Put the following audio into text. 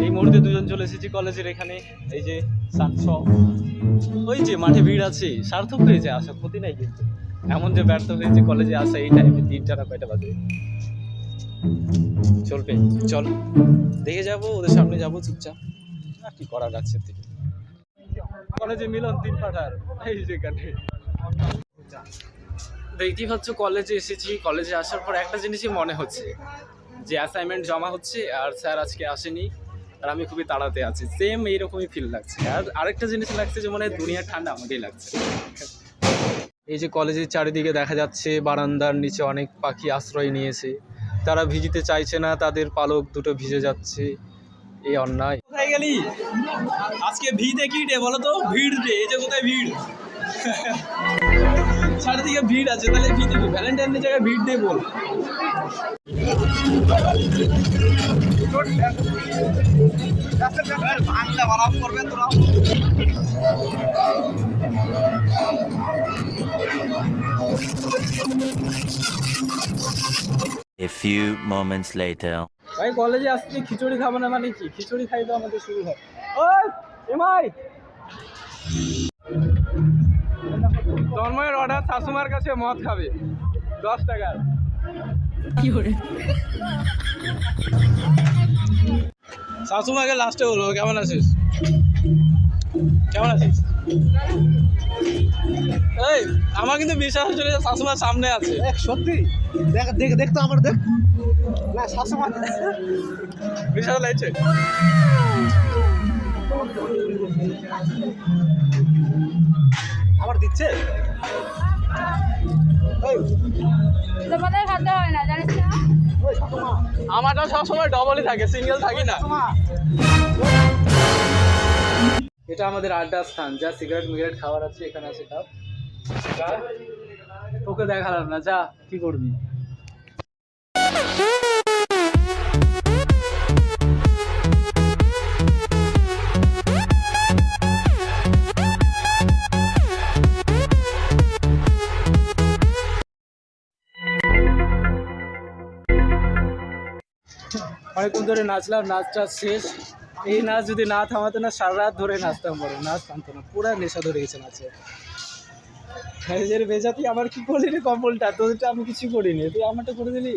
এই মুহূর্তে দুজন চলে এসেছি কলেজের এখানে। এই যে ওই যে মাঠে ভিড় আছে, সার্থক হয়েছে, আসা ক্ষতি নাই কিন্তু। এমন যে ব্যর্থ হয়েছে কলেজে আসা এই টাইমে 3টা না কয়টা বাজে। চলবে, চল দেখে যাবো, ওদের সামনে যাবো চুপচাপ, আর কি করা যাচ্ছে থেকে। কলেজে মিলন 3 পাঠার এই যেখানে দেখতেই পাচ্ছ কলেজে এসেছি। কলেজে আসার পর একটা জিনিসই মনে হচ্ছে যে অ্যাসাইনমেন্ট জমা হচ্ছে আর স্যার আজকে আসেনি, আর আমি খুবই তাড়াতে আছি। সেম এইরকমই ফিল লাগছে। আর আরেকটা জিনিস লাগছে যে মনে হয় দুনিয়ার ঠান্ডা আমাকেই লাগছে। এই যে কলেজের চারিদিকে দেখা যাচ্ছে বারান্দার নিচে অনেক পাখি আশ্রয় নিয়েছে, তারা ভিজিতে চাইছে না, তাদের পালক দুটো ভিজে যাচ্ছে। এই অন্যায়। কোথায় গেলি আজকে? ভিড়ে কি ডে বলো তো? ভিড় ডে। এই যে কোথায় ভিড়, চারিদিকে ভিড় আছে, তাহলে ভিড় ভ্যালেন্টাইন ডে জায়গায় ভিড় ডে বল। বাংলা বারাম করবে তোরা। A few moments later. ভাই কলেজে আসছে খিচুড়ি খাবো না মানে কি? খিচুড়ি খাই তো আমাদের শুরু হয়। ওই এমআই তন্ময়ের অর্ডার, শাশুমার কাছে মদ খাবে 10 টাকা। কি করে শাশুমাকে লাস্টে বলবো কেমন আছিস, কেমন আছিস? এই আমার কিন্তু বিশ্বাস হচ্ছে না শাশুমার সামনে আছে। সত্যি দেখ দেখ দেখ তো আমার দেখ না শাশুমা বিশ্বাস লাগছে। আবার দিচ্ছে। তোমাদের খাতে হয় না জানিস না? আমারটা সবসময় ডবলই থাকে, সিঙ্গেল থাকি না। এটা আমাদের আড্ডা স্থান, যা সিগারেট মিগারেট খাওয়ার আছে এখানে আছে খাও। তোকে দেখালাম না, যা কি করবি। অনেকক্ষণ ধরে নাচলাম, নাচটা শেষ। এই নাচ যদি না থামাতো না, সারা রাত ধরে নাচতাম, বড় নাচ থামতো না, পুরা নেশা ধরে গেছে নাচে। বেজা তুই আমার কি করলি রে কম্বলটা? তোদেরটা আমি কিছু করিনি, তুই আমারটা করে দিলি।